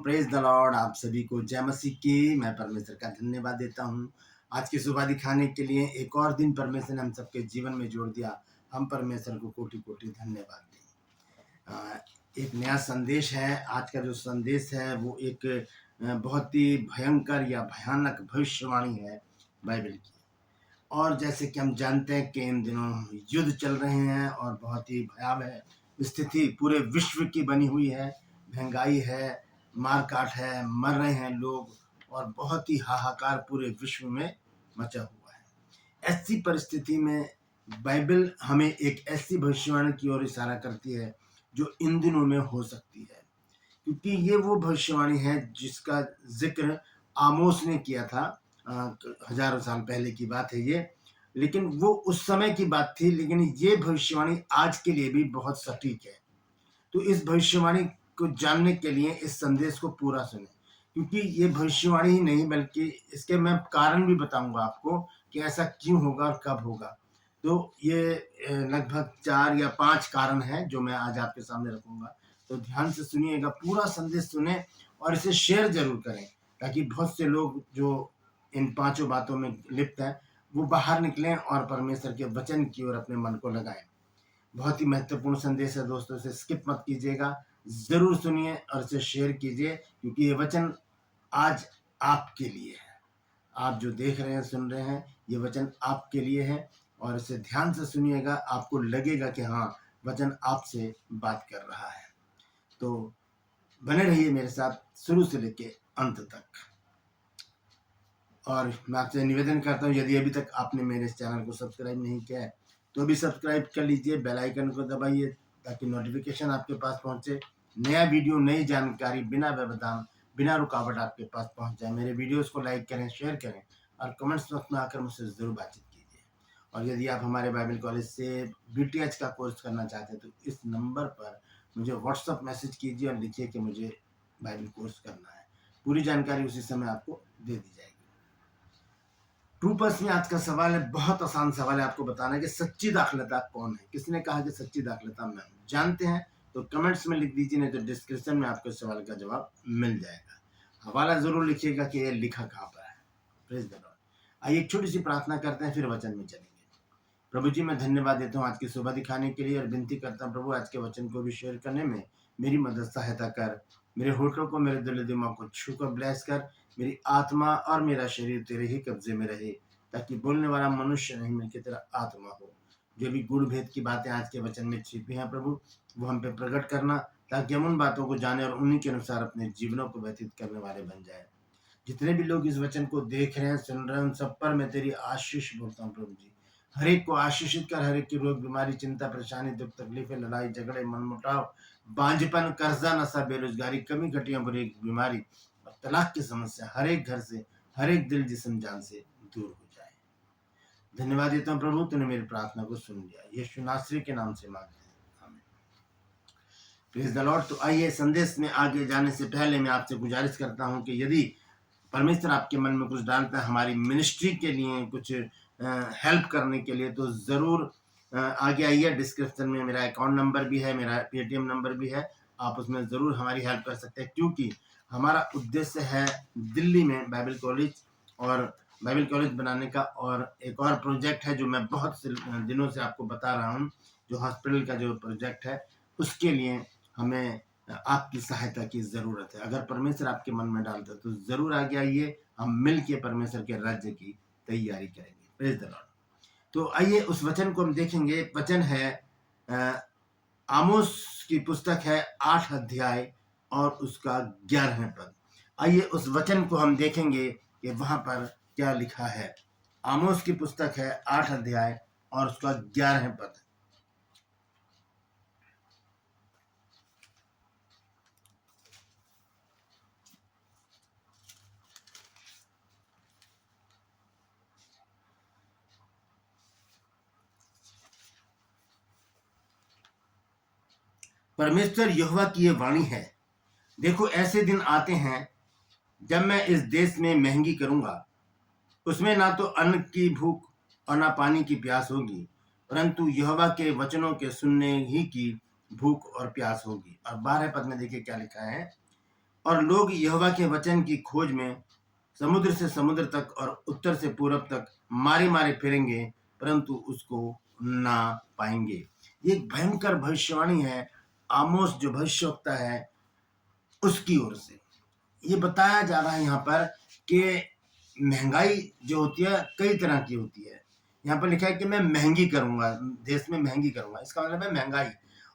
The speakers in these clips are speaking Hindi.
Praise the Lord. आप सभी को जय मसीह की। मैं परमेश्वर का धन्यवाद देता हूँ आज की सुबह दिखाने के लिए। एक और दिन परमेश्वर ने हम सबके जीवन में जोड़ दिया। हम परमेश्वर को कोटि कोटि धन्यवाद दें। एक नया संदेश है। आज का जो संदेश है वो एक बहुत ही भयंकर या भयानक भविष्यवाणी है बाइबल की। और जैसे कि हम जानते हैं कि इन दिनों युद्ध चल रहे हैं और बहुत ही भयावह स्थिति पूरे विश्व की बनी हुई है। महंगाई है, मारकाट है, मर रहे हैं लोग और बहुत ही हाहाकार पूरे विश्व में मचा हुआ है। ऐसी परिस्थिति में बाइबल हमें एक ऐसी भविष्यवाणी की ओर इशारा करती है जो इन दिनों में हो सकती है, क्योंकि ये वो भविष्यवाणी है जिसका जिक्र आमोस ने किया था। हजारों साल पहले की बात है ये, लेकिन वो उस समय की बात थी। लेकिन ये भविष्यवाणी आज के लिए भी बहुत सटीक है। तो इस भविष्यवाणी को जानने के लिए इस संदेश को पूरा सुने, क्योंकि ये भविष्यवाणी ही नहीं बल्कि इसके मैं कारण भी बताऊंगा आपको कि ऐसा क्यों होगा और कब होगा। तो ये लगभग 4 या 5 कारण हैं जो मैं आज आपके सामने रखूंगा। तो ध्यान से सुनिएगा, पूरा संदेश सुने और इसे शेयर जरूर करें, ताकि बहुत से लोग जो इन 5 बातों में लिप्त हैं वो बाहर निकलें और परमेश्वर के वचन की ओर अपने मन को लगाएं। बहुत ही महत्वपूर्ण संदेश है दोस्तों, इसे स्किप मत कीजिएगा, जरूर सुनिए और इसे शेयर कीजिए, क्योंकि ये वचन आज आपके लिए है। आप जो देख रहे हैं, सुन रहे हैं, ये वचन आपके लिए है और इसे ध्यान से सुनिएगा। आपको लगेगा कि हाँ, वचन आपसे बात कर रहा है। तो बने रहिए मेरे साथ शुरू से लेके अंत तक। और मैं आपसे निवेदन करता हूँ, यदि अभी तक आपने मेरे इस चैनल को सब्सक्राइब नहीं किया है तो भी सब्सक्राइब कर लीजिए, बेल आइकन को दबाइए ताकि नोटिफिकेशन आपके पास पहुंचे। नया वीडियो, नई जानकारी बिना व्यवधान, बिना रुकावट आपके पास पहुंच जाए। मेरे वीडियोस को लाइक करें, शेयर करें और कमेंट्स बॉक्स में आकर मुझसे ज़रूर बातचीत कीजिए। और यदि आप हमारे बाइबल कॉलेज से BTH का कोर्स करना चाहते हैं तो इस नंबर पर मुझे व्हाट्सअप मैसेज कीजिए और लिखिए कि मुझे बाइबल कोर्स करना है। पूरी जानकारी उसी समय आपको दे दी जाएगी। ट्रूपर्स में आज का सवाल है, बहुत आसान सवाल है। आपको बताना है कि सच्ची दाखलता कौन है। किसने कहा कि सच्ची दाखलता मैं हूं? जानते हैं तो कमेंट्स में लिख दीजिए, नहीं तो डिस्क्रिप्शन में आपको सवाल का जवाब मिल जाएगा। हवाला जरूर लिखिएगा कि ये लिखा कहाँ पर है। Praise the Lord. आइए एक छोटी सी प्रार्थना करते हैं, फिर वचन में चलेंगे। प्रभु जी, मैं धन्यवाद देता हूँ आज की सुबह दिखाने के लिए और विनती करता हूँ प्रभु, आज के वचन को भी शेयर करने में मेरी मदद सहायता कर। मेरे होठों को, मेरे दिल दिमाग को छूकर ब्लेस कर। मेरी आत्मा और मेरा शरीर तेरे ही कब्जे में रहे, ताकि बोलने वाला मनुष्य नहीं बल्कि तेरा आत्मा हो। जो भी गुण भेद की बातें आज के वचन में छिपी हैं प्रभु, वो हम पे प्रकट करना, ताकि हम उन बातों को जाने और उन्हीं के अनुसार अपने जीवनों को व्यतीत करने वाले बन जाए। जितने भी लोग इस वचन को देख रहे हैं, सुन रहे हैं, उन सब पर मैं तेरी आशीष बोलता हूँ प्रभु जी। हर एक को आशीषित कर। हर एक की रोग, बीमारी, चिंता, परेशानी, दुख, तकलीफें, लड़ाई झगड़े, मनमुटाव, बांझपन, कर्जा, नशा, बेरोजगारी, कमी, घटिया, बुरी बीमारी और तलाक की समस्या हर एक घर से, हर एक दिल, जिस्म, जान से दूर हो जाए। धन्यवाद देता हूँ प्रभु, तूने मेरी प्रार्थना को सुन लिया। यीशु नासरी के नाम से मांगते हैं, आमीन। Praise the Lord. तो आइए संदेश में आगे जाने से पहले मैं आपसे गुजारिश करता हूँ कि यदि परमेश्वर आपके मन में कुछ डालता है हमारी मिनिस्ट्री के लिए, कुछ हेल्प करने के लिए, तो ज़रूर आगे आइए। डिस्क्रिप्शन में मेरा अकाउंट नंबर भी है, मेरा पेटीएम नंबर भी है। आप उसमें ज़रूर हमारी हेल्प कर सकते हैं, क्योंकि हमारा उद्देश्य है दिल्ली में बाइबल कॉलेज और बाइबल कॉलेज बनाने का। और एक और प्रोजेक्ट है जो मैं बहुत से दिनों से आपको बता रहा हूँ, जो हॉस्पिटल का जो प्रोजेक्ट है, उसके लिए हमें आपकी सहायता की ज़रूरत है। अगर परमेश्वर आपके मन में डालता है तो ज़रूर आगे आइए, हम मिल के परमेश्वर के राज्य की तैयारी करेंगे। Praise the Lord. तो आइए उस वचन को हम देखेंगे। वचन है आमोस की पुस्तक है 8 अध्याय और उसका 11वें पद। आइए उस वचन को हम देखेंगे कि वहां पर क्या लिखा है। आमोस की पुस्तक है 8 अध्याय और उसका 11वें पद। परमेश्वर यहोवा की ये वाणी है, देखो ऐसे दिन आते हैं जब मैं इस देश में महंगी करूंगा। उसमें ना तो अन्न की भूख और ना पानी की प्यास होगी, परंतु यहोवा के वचनों के सुनने ही की भूख और प्यास होगी। और 12 पद में देखिए क्या लिखा है। और लोग यहोवा के वचन की खोज में समुद्र से समुद्र तक और उत्तर से पूरब तक मारे मारे फिरेंगे, परंतु उसको ना पाएंगे। ये एक भयंकर भविष्यवाणी है आमोस जो भविष्यवक्ता है उसकी ओर से। ये बताया जा रहा है यहाँ पर कि महंगाई जो होती है कई तरह की होती है। यहाँ पर लिखा है कि मैं महंगी करूंगा, देश में महंगी करूंगा, इसका मतलब है महंगाई।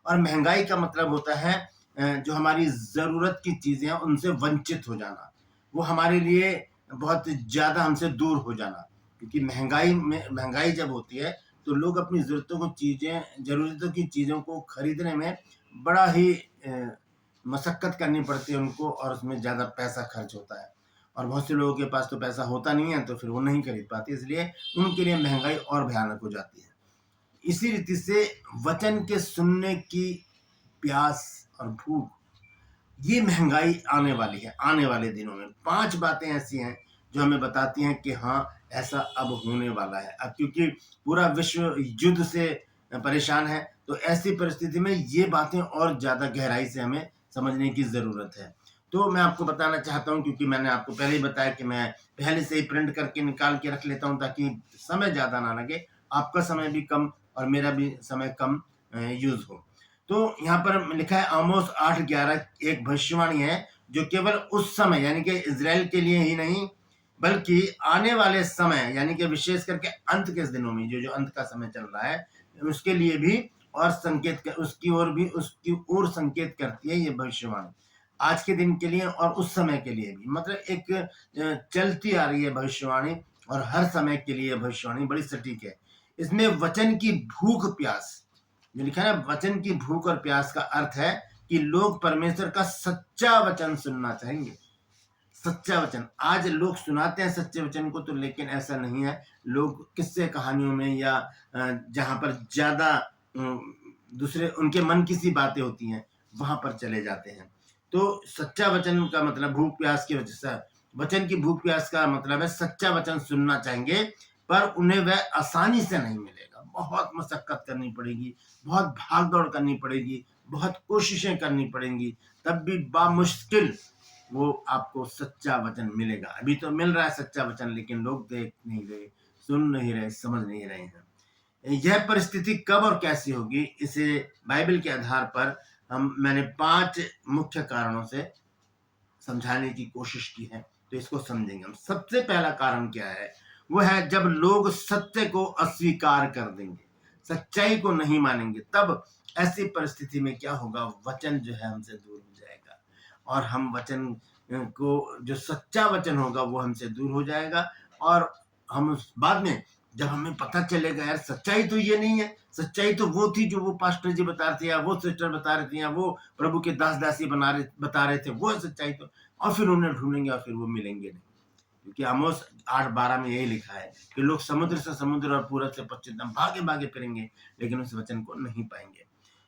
और महंगाई का मतलब होता है जो हमारी जरूरत की चीजें हैं उनसे वंचित हो जाना, वो हमारे लिए बहुत ज्यादा हमसे दूर हो जाना। क्योंकि महंगाई जब होती है तो लोग अपनी जरूरतों की चीजों को खरीदने में बड़ा ही मशक्कत करनी पड़ती है उनको, और उसमें ज़्यादा पैसा खर्च होता है। और बहुत से लोगों के पास तो पैसा होता नहीं है तो फिर वो नहीं खरीद पाते, इसलिए उनके लिए महंगाई और भयानक हो जाती है। इसी रीति से वचन के सुनने की प्यास और भूख, ये महंगाई आने वाली है आने वाले दिनों में। 5 बातें ऐसी हैं जो हमें बताती हैं कि हाँ ऐसा अब होने वाला है। अब क्योंकि पूरा विश्व युद्ध से परेशान है तो ऐसी परिस्थिति में ये बातें और ज़्यादा गहराई से हमें समझने की ज़रूरत है। तो मैं आपको बताना चाहता हूँ, क्योंकि मैंने आपको पहले ही बताया कि मैं पहले से ही प्रिंट करके निकाल के रख लेता हूँ ताकि समय ज़्यादा ना लगे, आपका समय भी कम और मेरा भी समय कम यूज़ हो। तो यहाँ पर लिखा है आमोस 8:11 एक भविष्यवाणी है जो केवल उस समय यानी कि इजराइल के लिए ही नहीं बल्कि आने वाले समय यानी कि विशेष करके अंत के दिनों में जो अंत का समय चल रहा है उसके लिए भी और उसकी ओर संकेत करती है ये भविष्यवाणी, आज के दिन के लिए और उस समय के लिए भी। मतलब एक चलती आ रही है भविष्यवाणी और हर समय के लिए भविष्यवाणी बड़ी सटीक है। इसमें वचन की भूख प्यास जो लिखा है ना, वचन की भूख और प्यास का अर्थ है कि लोग परमेश्वर का सच्चा वचन सुनना चाहेंगे। सच्चा वचन, आज लोग सुनाते हैं सच्चे वचन को तो, लेकिन ऐसा नहीं है। लोग किस्से कहानियों में या जहां पर ज्यादा दूसरे उनके मन की सी बातें होती हैं वहां पर चले जाते हैं। तो सच्चा वचन का मतलब भूख प्यास की वजह से, वचन की भूख प्यास का मतलब है सच्चा वचन सुनना चाहेंगे, पर उन्हें वह आसानी से नहीं मिलेगा। बहुत मशक्कत करनी पड़ेगी, बहुत भाग दौड़ करनी पड़ेगी, बहुत कोशिशें करनी पड़ेंगी, तब भी बामुश्किल वो आपको सच्चा वचन मिलेगा। अभी तो मिल रहा है सच्चा वचन, लेकिन लोग देख नहीं रहे, सुन नहीं रहे, समझ नहीं रहे हैं। यह परिस्थिति कब और कैसी होगी, इसे बाइबल के आधार पर मैंने 5 मुख्य कारणों से समझाने की कोशिश की है, तो इसको समझेंगे हम। सबसे पहला कारण क्या है, वो है जब लोग सत्य को अस्वीकार कर देंगे, सच्चाई को नहीं मानेंगे, तब ऐसी परिस्थिति में क्या होगा, वचन जो है हमसे दूर हो जाएगा और हम वचन को, जो सच्चा वचन होगा वो हमसे दूर हो जाएगा। और हम बाद में जब हमें पता चलेगा यार सच्चाई तो ये नहीं है, सच्चाई तो वो थी जो वो पास्टर जी बता रहे थे या वो सिस्टर बता रहे थे या वो प्रभु के दास दासी बता रहे थे, वो सच्चाई तो, और फिर उन्हें ढूंढेंगे और फिर वो मिलेंगे नहीं। क्योंकि आमोस 8:12 में यही लिखा है कि लोग समुद्र से समुद्र और पूरब से पश्चिम तक भागे भागे फिरेंगे लेकिन उस वचन को नहीं पाएंगे।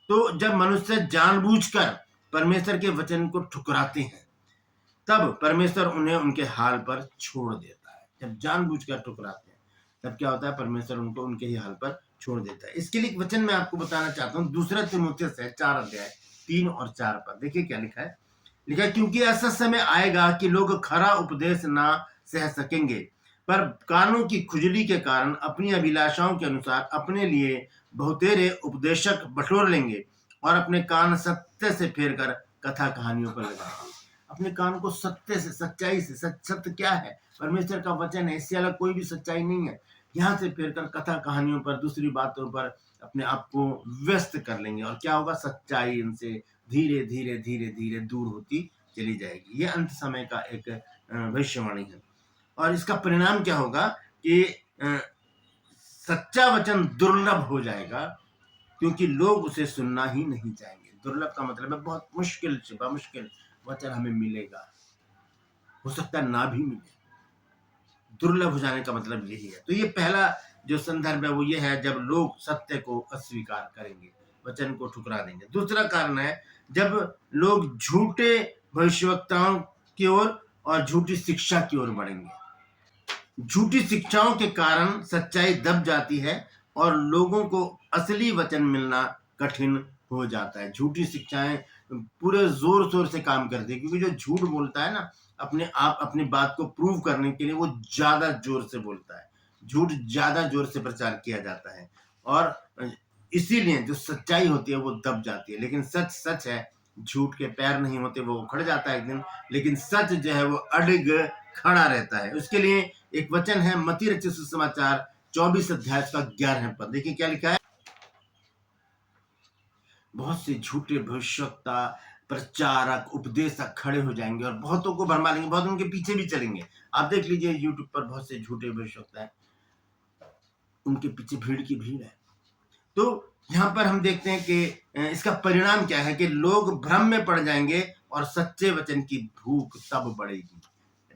तो जब मनुष्य जानबूझकर परमेश्वर के वचन को ठुकराते हैं तब परमेश्वर उन्हें उनके हाल पर छोड़ देता है। जब जानबूझकर ठुकराते हैं तब क्या होता है, परमेश्वर उनको उनके ही हाल पर छोड़ देता है। इसके लिए वचन मैं आपको बताना चाहता हूँ, 2 तीमुथियुस 4:3 और 4 पर देखिए क्या लिखा है। लिखा, क्योंकि ऐसा समय आएगा कि लोग खरा उपदेश ना सह सकेंगे, पर कानों की खुजली के कारण अपनी अभिलाषाओं के अनुसार अपने लिए बहुतेरे उपदेशक बटोर लेंगे और अपने कान सत्य से फेरकर कथा कहानियों पर लगाएंगे। अपने कान को सत्य से, सच्चाई से, सत्य क्या है, परमेश्वर का वचन है, इससे अलग कोई भी सच्चाई नहीं है, यहाँ से फेरकर कथा कहानियों पर, दूसरी बातों पर अपने आप को व्यस्त कर लेंगे। और क्या होगा, सच्चाई इनसे धीरे धीरे धीरे धीरे दूर होती चली जाएगी। ये अंत समय का एक भविष्यवाणी है। और इसका परिणाम क्या होगा कि सच्चा वचन दुर्लभ हो जाएगा, क्योंकि लोग उसे सुनना ही नहीं चाहेंगे। दुर्लभ का मतलब है बहुत मुश्किल से मुश्किल वचन हमें मिलेगा, हो सकता है ना भी मिले। दुर्लभ हो जाने का मतलब यही है। तो ये पहला जो संदर्भ है वो ये है, जब लोग सत्य को अस्वीकार करेंगे, वचन को ठुकरा देंगे। दूसरा कारण है जब लोग झूठे भविष्यवक्ताओं की ओर और झूठी शिक्षा की ओर बढ़ेंगे। झूठी शिक्षाओं के कारण सच्चाई दब जाती है और लोगों को असली वचन मिलना कठिन हो जाता है। झूठी शिक्षाएं पूरे जोर शोर से काम करती है, क्योंकि जो झूठ बोलता है ना, अपने आप अपनी बात को प्रूव करने के लिए वो ज्यादा जोर से बोलता है, झूठ ज्यादा जोर से प्रचार किया जाता है, और इसीलिए जो सच्चाई होती है वो दब जाती है। लेकिन सच सच है, झूठ के पैर नहीं होते, वो उखड़ जाता है एक दिन, लेकिन सच जो है वो अडिग खड़ा रहता है। उसके लिए एक वचन है मत्ती रचित सुसमाचार 24 अध्याय का 11 पद, देखिए क्या लिखा है। बहुत से झूठे भविष्यवक्ता, प्रचारक, उपदेशक खड़े हो जाएंगे और बहुतों को भरमा लेंगे, बहुत उनके पीछे भी चलेंगे। आप देख लीजिए यूट्यूब पर बहुत से झूठे भविष्यवक्ता है, उनके पीछे भीड़ की भीड़ है। तो यहाँ पर हम देखते हैं कि इसका परिणाम क्या है कि लोग भ्रम में पड़ जाएंगे और सच्चे वचन की भूख तब बढ़ेगी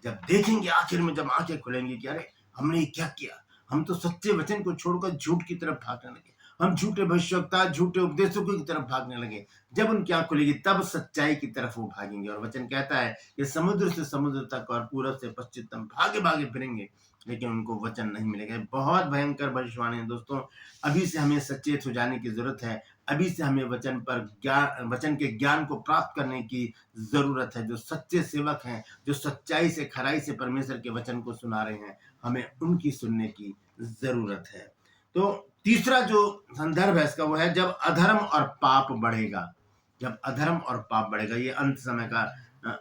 जब देखेंगे, आखिर में जब आंखें खुलेंगी कि अरे हमने क्या किया, हम तो सच्चे वचन को छोड़कर झूठ की तरफ भागने लगे, हम झूठे भविष्यवक्ता, झूठे उपदेशों की तरफ भागने लगे। जब उनकी आंख खुलेगी तब सच्चाई की तरफ वो भागेंगे। और वचन कहता है कि समुद्र से समुद्र तक और पूरब से पश्चिम तक भागे भागे फिरेंगे, लेकिन उनको वचन नहीं मिलेगा। बहुत भयंकर भविष्यवाणी है दोस्तों। अभी से हमें सचेत हो जाने की जरूरत है। अभी से हमें वचन पर ज्ञान, वचन के ज्ञान को प्राप्त करने की जरूरत है। जो सच्चे सेवक हैं, जो सच्चाई से खराई से परमेश्वर के वचन को सुना रहे हैं, हमें उनकी सुनने की जरूरत है। तो तीसरा जो संदर्भ है इसका वो है जब अधर्म और पाप बढ़ेगा। जब अधर्म और पाप बढ़ेगा, ये अंत समय का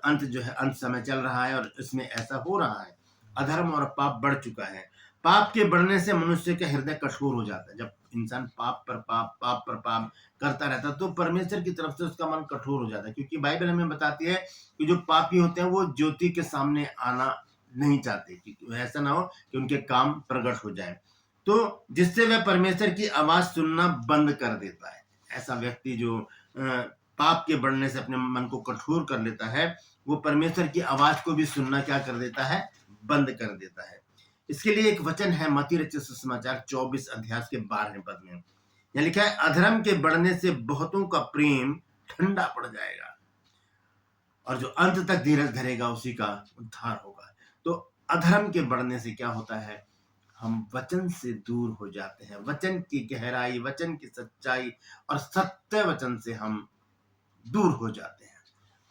अंत जो है, अंत समय चल रहा है और इसमें ऐसा हो रहा है। अधर्म और पाप बढ़ चुका है। पाप के बढ़ने से मनुष्य का हृदय कठोर हो जाता है। जब इंसान पाप पर पाप करता रहता है तो परमेश्वर की तरफ से उसका मन कठोर हो जाता है, क्योंकि बाइबल हमें बताती है कि जो पापी होते हैं वो ज्योति के सामने आना नहीं चाहते, क्योंकि ऐसा ना हो कि उनके काम प्रकट हो जाए, तो जिससे वह परमेश्वर की आवाज सुनना बंद कर देता है। ऐसा व्यक्ति जो पाप के बढ़ने से अपने मन को कठोर कर लेता है, वो परमेश्वर की आवाज को भी सुनना क्या कर देता है, बंद कर देता है। इसके लिए एक वचन है मत्ती रचित सुसमाचार 24 अध्याय के 12 पद में, यहाँ लिखा है अधर्म के बढ़ने से बहुतों का प्रेम ठंडा पड़ जाएगा और जो अंत तक धीरज धरेगा उसी का उद्धार होगा। तो अधर्म के बढ़ने से क्या होता है, हम वचन से दूर हो जाते हैं। वचन की गहराई, वचन की सच्चाई और सत्य वचन से हम दूर हो जाते हैं।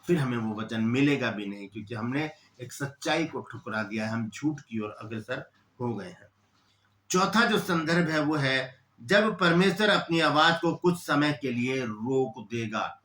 फिर हमें वो वचन मिलेगा भी नहीं, क्योंकि हमने एक सच्चाई को ठुकरा दिया है, हम झूठ की ओर अग्रसर हो गए हैं। चौथा जो संदर्भ है वो है जब परमेश्वर अपनी आवाज को कुछ समय के लिए रोक देगा।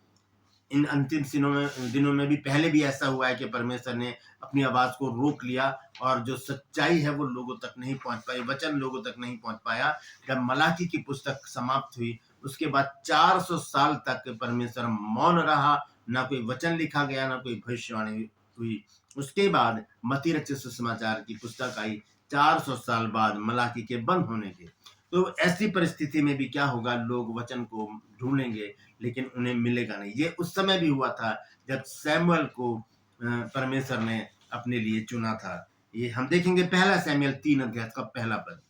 इन अंतिम दिनों में भी, पहले भी ऐसा हुआ है कि परमेश्वर ने अपनी आवाज को रोक लिया और जो सच्चाई है वो लोगों तक नहीं पहुंच पाई, वचन लोगों तक नहीं पहुंच पाया। जब मलाकी की पुस्तक समाप्त हुई उसके बाद 400 साल तक परमेश्वर मौन रहा, ना कोई वचन लिखा गया, ना कोई भविष्यवाणी हुई। उसके बाद मत्ती रचित सुसमाचार की पुस्तक आई 400 साल बाद मलाकी के बंद होने के। तो ऐसी परिस्थिति में भी क्या होगा, लोग वचन को ढूंढेंगे लेकिन उन्हें मिलेगा नहीं। ये उस समय भी हुआ था जब सैमुअल को परमेश्वर ने अपने लिए चुना था। ये हम देखेंगे पहला सैमुअल 3 अध्याय का पहला पद,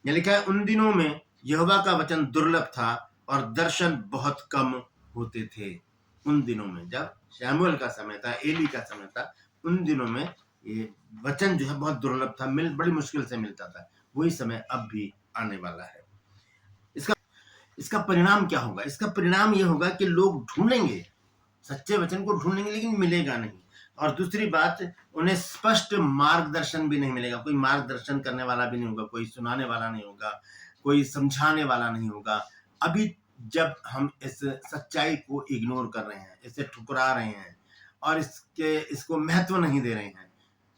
यह लिखा है उन दिनों में यहोवा का वचन दुर्लभ था और दर्शन बहुत कम होते थे। उन दिनों में जब सैमुअल का समय था, एली का समय था, उन दिनों में ये वचन जो है बहुत दुर्लभ था, बड़ी मुश्किल से मिलता था। वही समय अब भी आने वाला है। इसका परिणाम क्या होगा, इसका परिणाम यह होगा कि लोग ढूंढेंगे, सच्चे वचन को ढूंढेंगे, लेकिन मिलेगा नहीं। और दूसरी बात, उन्हें स्पष्ट मार्गदर्शन भी नहीं मिलेगा। कोई मार्गदर्शन करने वाला भी नहीं होगा, कोई सुनाने वाला नहीं होगा, कोई समझाने वाला नहीं होगा। अभी जब हम इस सच्चाई को इग्नोर कर रहे हैं, इसे ठुकरा रहे हैं और इसको महत्व नहीं दे रहे हैं,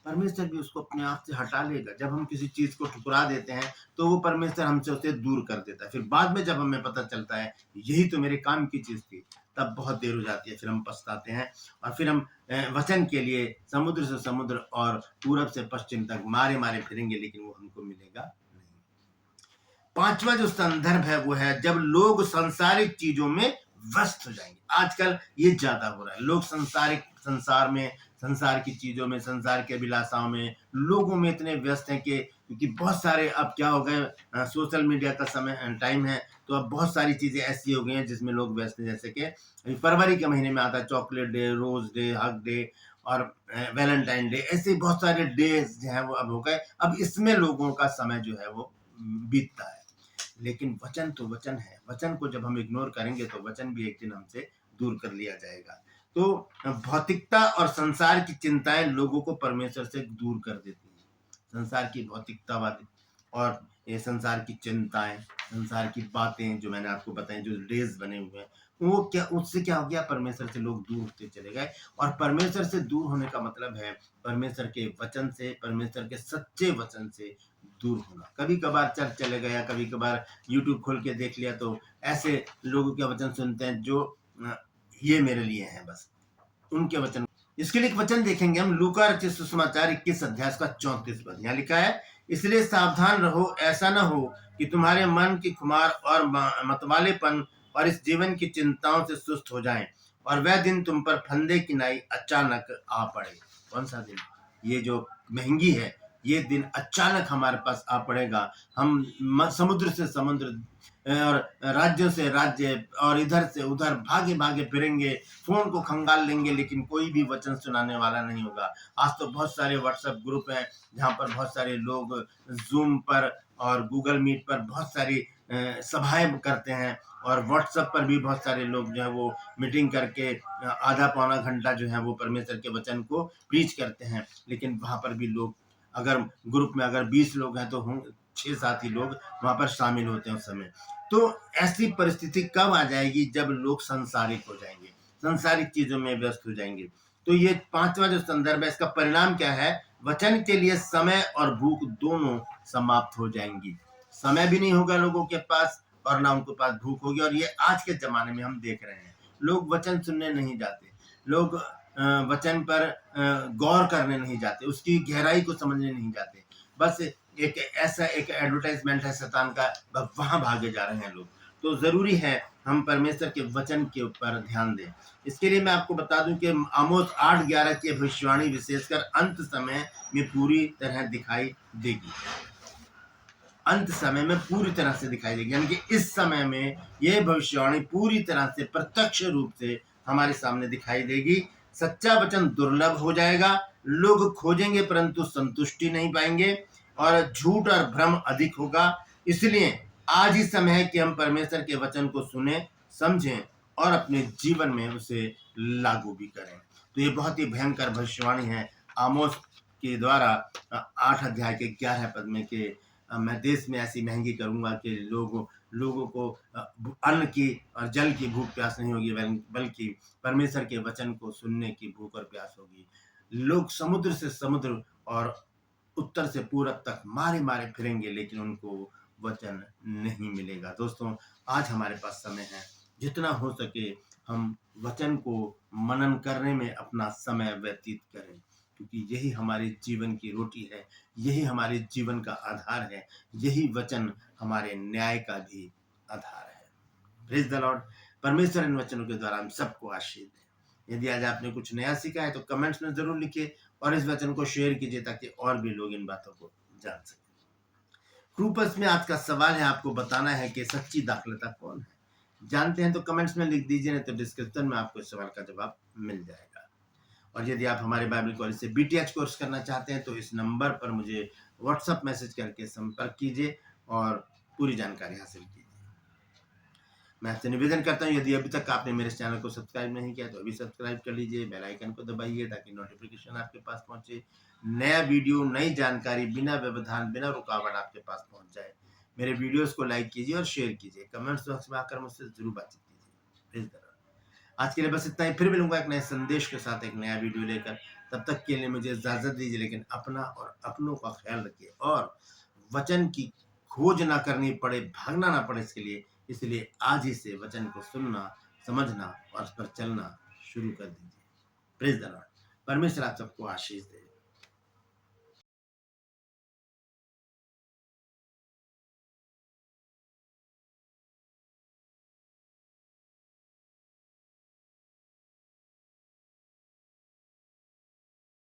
परमेश्वर भी उसको अपने आप से हटा लेगा। जब हम किसी चीज को ठुकरा देते हैं तो वो परमेश्वर हमसे उसे दूर कर देता है। फिर बाद में जब हमें पता चलता है यही तो मेरे काम की चीज थी, तब बहुत देर हो जाती है। फिर हम पछताते हैं और फिर हम वचन के लिए समुद्र से समुद्र और पूरब से पश्चिम तक मारे मारे फिरेंगे, लेकिन वो हमको मिलेगा नहीं। पांचवा जो संदर्भ है वो है जब लोग सांसारिक चीजों में व्यस्त हो जाएंगे। आजकल ये ज्यादा हो रहा है, लोग संसार की चीजों में, संसार के अभिलाषाओं में, लोगों में इतने व्यस्त हैं कि क्योंकि बहुत सारे अब क्या हो गए, सोशल मीडिया का समय टाइम है, तो अब बहुत सारी चीजें ऐसी हो गई हैं जिसमें लोग व्यस्त हैं। जैसे कि फरवरी के महीने में आता है chocolate day, rose day, hug day और वैलेंटाइन डे, ऐसे बहुत सारे डे जो है वो अब हो गए। अब इसमें लोगों का समय जो है वो बीतता है। लेकिन वचन तो वचन है, वचन को जब हम इग्नोर करेंगे तो वचन भी एक दिन हमसे दूर कर लिया जाएगा। तो भौतिकता और संसार की चिंताएं लोगों को परमेश्वर से दूर कर देती हैं। संसार की भौतिकतावादी और ये संसार की चिंताएं, संसार की बातें जो मैंने आपको बताई, जो रेस बने हुए हैं, वो क्या, उससे क्या हो गया, परमेश्वर से लोग दूर होते चले गए। और परमेश्वर से दूर होने का मतलब है परमेश्वर के वचन से, परमेश्वर के सच्चे वचन से दूर होना। कभी कभार चर्च चले गया, कभी कभार यूट्यूब खोल के देख लिया, तो ऐसे लोगों के वचन सुनते हैं जो ये मेरे लिए हैं, बस उनके वचन। इसके लिए एक वचन देखेंगे हम, लूका रचित सुसमाचार 21 अध्याय का 34 पद। यहाँ लिखा है, इसलिए सावधान रहो, ऐसा न हो कि तुम्हारे मन की खुमार और मतवालेपन और इस जीवन की चिंताओं से सुस्त हो जाएं, और वह दिन तुम पर फंदे की नाई अचानक आ पड़े। कौन सा दिन? ये जो महंगी है, ये दिन अचानक हमारे पास आ पड़ेगा। हम समुद्र से समुद्र और राज्यों से राज्य और इधर से उधर भागे भागे फिरेंगे, फोन को खंगाल लेंगे, लेकिन कोई भी वचन सुनाने वाला नहीं होगा। आज तो बहुत सारे व्हाट्सएप ग्रुप हैं जहाँ पर बहुत सारे लोग जूम पर और गूगल मीट पर बहुत सारी सभाएं करते हैं, और व्हाट्सएप पर भी बहुत सारे लोग जो है वो मीटिंग करके आधा पौना घंटा जो है वो परमेश्वर के वचन को प्रीच करते हैं। लेकिन वहाँ पर भी लोग, अगर ग्रुप में अगर 20 लोग हैं तो 6-7 ही लोग वहाँ पर शामिल होते हैं उस समय। तो ऐसी परिस्थिति कब आ जाएगी? जब लोग संसारिक हो जाएंगे, संसारिक चीजों में व्यस्त हो जाएंगे। तो ये 5वां जो संदर्भ है, इसका परिणाम क्या है? वचन के लिए समय और भूख दोनों समाप्त हो जाएंगी। समय भी नहीं होगा लोगों के पास, और ना उनके पास भूख होगी। और ये आज के जमाने में हम देख रहे हैं, लोग वचन सुनने नहीं जाते, लोग वचन पर गौर करने नहीं जाते, उसकी गहराई को समझने नहीं जाते। बस एक ऐसा एक एडवर्टाइजमेंट है शैतान का, वहां भागे जा रहे हैं लोग। तो जरूरी है हम परमेश्वर के वचन के ऊपर ध्यान दें। इसके लिए मैं आपको बता दूं कि आमोस 8:11 की भविष्यवाणी विशेषकर अंत समय में पूरी तरह दिखाई देगी। अंत समय में पूरी तरह से दिखाई देगी, यानी कि इस समय में यह भविष्यवाणी पूरी तरह से प्रत्यक्ष रूप से हमारे सामने दिखाई देगी। सच्चा वचन दुर्लभ हो जाएगा, लोग खोजेंगे परंतु संतुष्टि नहीं पाएंगे, और झूठ और भ्रम अधिक होगा। इसलिए आज ही समय है कि हम परमेश्वर के वचन को सुने, समझें और अपने जीवन में उसे लागू भी करें। तो ये बहुत ही भयंकर भविष्यवाणी है आमोस के द्वारा 8 अध्याय के 11 पद में कि मैं देश में ऐसी महंगी करूंगा कि लोगों को अन्न की और जल की भूख प्यास नहीं होगी, बल्कि परमेश्वर के वचन को सुनने की भूख और प्यास होगी। लोग समुद्र से समुद्र और उत्तर से पूरब तक मारे मारे फिरेंगे, लेकिन उनको वचन नहीं मिलेगा। दोस्तों, आज हमारे पास समय है, जितना हो सके हम वचन को मनन करने में अपना समय व्यतीत करें, क्योंकि यही हमारे जीवन की रोटी है, यही हमारे जीवन का आधार है, यही वचन हमारे न्याय का भी आधार है। Praise the Lord. परमेश्वर इन वचनों के द्वारा हम सबको आशीष दे। यदि आज आपने कुछ नया सीखा है तो कमेंट्स में जरूर लिखिए, और इस वचन को शेयर कीजिए ताकि और भी लोग इन बातों को जान सकें। क्रूपस में आज का सवाल है, आपको बताना है कि सच्ची दाखलता कौन है। जानते हैं तो कमेंट्स में लिख दीजिए, नहीं तो डिस्क्रिप्शन में आपको इस सवाल का जवाब मिल जाएगा। और यदि आप हमारे बाइबल कॉलेज से BTH कोर्स करना चाहते हैं तो इस नंबर पर मुझे व्हाट्सएप मैसेज करके संपर्क कीजिए और पूरी जानकारी हासिल कीजिए। मैं आपसे निवेदन करता हूँ, यदि अभी तक आपने मेरे चैनल को सब्सक्राइब नहीं किया तो अभी सब्सक्राइब कर लीजिए, बेल आइकन को दबाइए ताकि नोटिफिकेशन आपके पास पहुंचे, नया वीडियो, नई जानकारी बिना व्यवधान, बिना रुकावट आपके पास पहुंच जाए। मेरे वीडियोस को लाइक कीजिए और शेयर कीजिए, कमेंट्स बॉक्स में आकर मुझसे जरूर बातचीत कीजिए। आज के लिए बस इतना ही, फिर मिलूंगा एक नए संदेश के साथ, एक नया वीडियो लेकर। तब तक के लिए मुझे इजाजत दीजिए, लेकिन अपना और अपनों का ख्याल रखिए, और वचन की खोज ना करनी पड़े, भागना ना पड़े इसलिए आज ही से वचन को सुनना, समझना और उस पर चलना शुरू कर दीजिए। Praise the Lord. परमेश्वर आप सबको आशीष दे।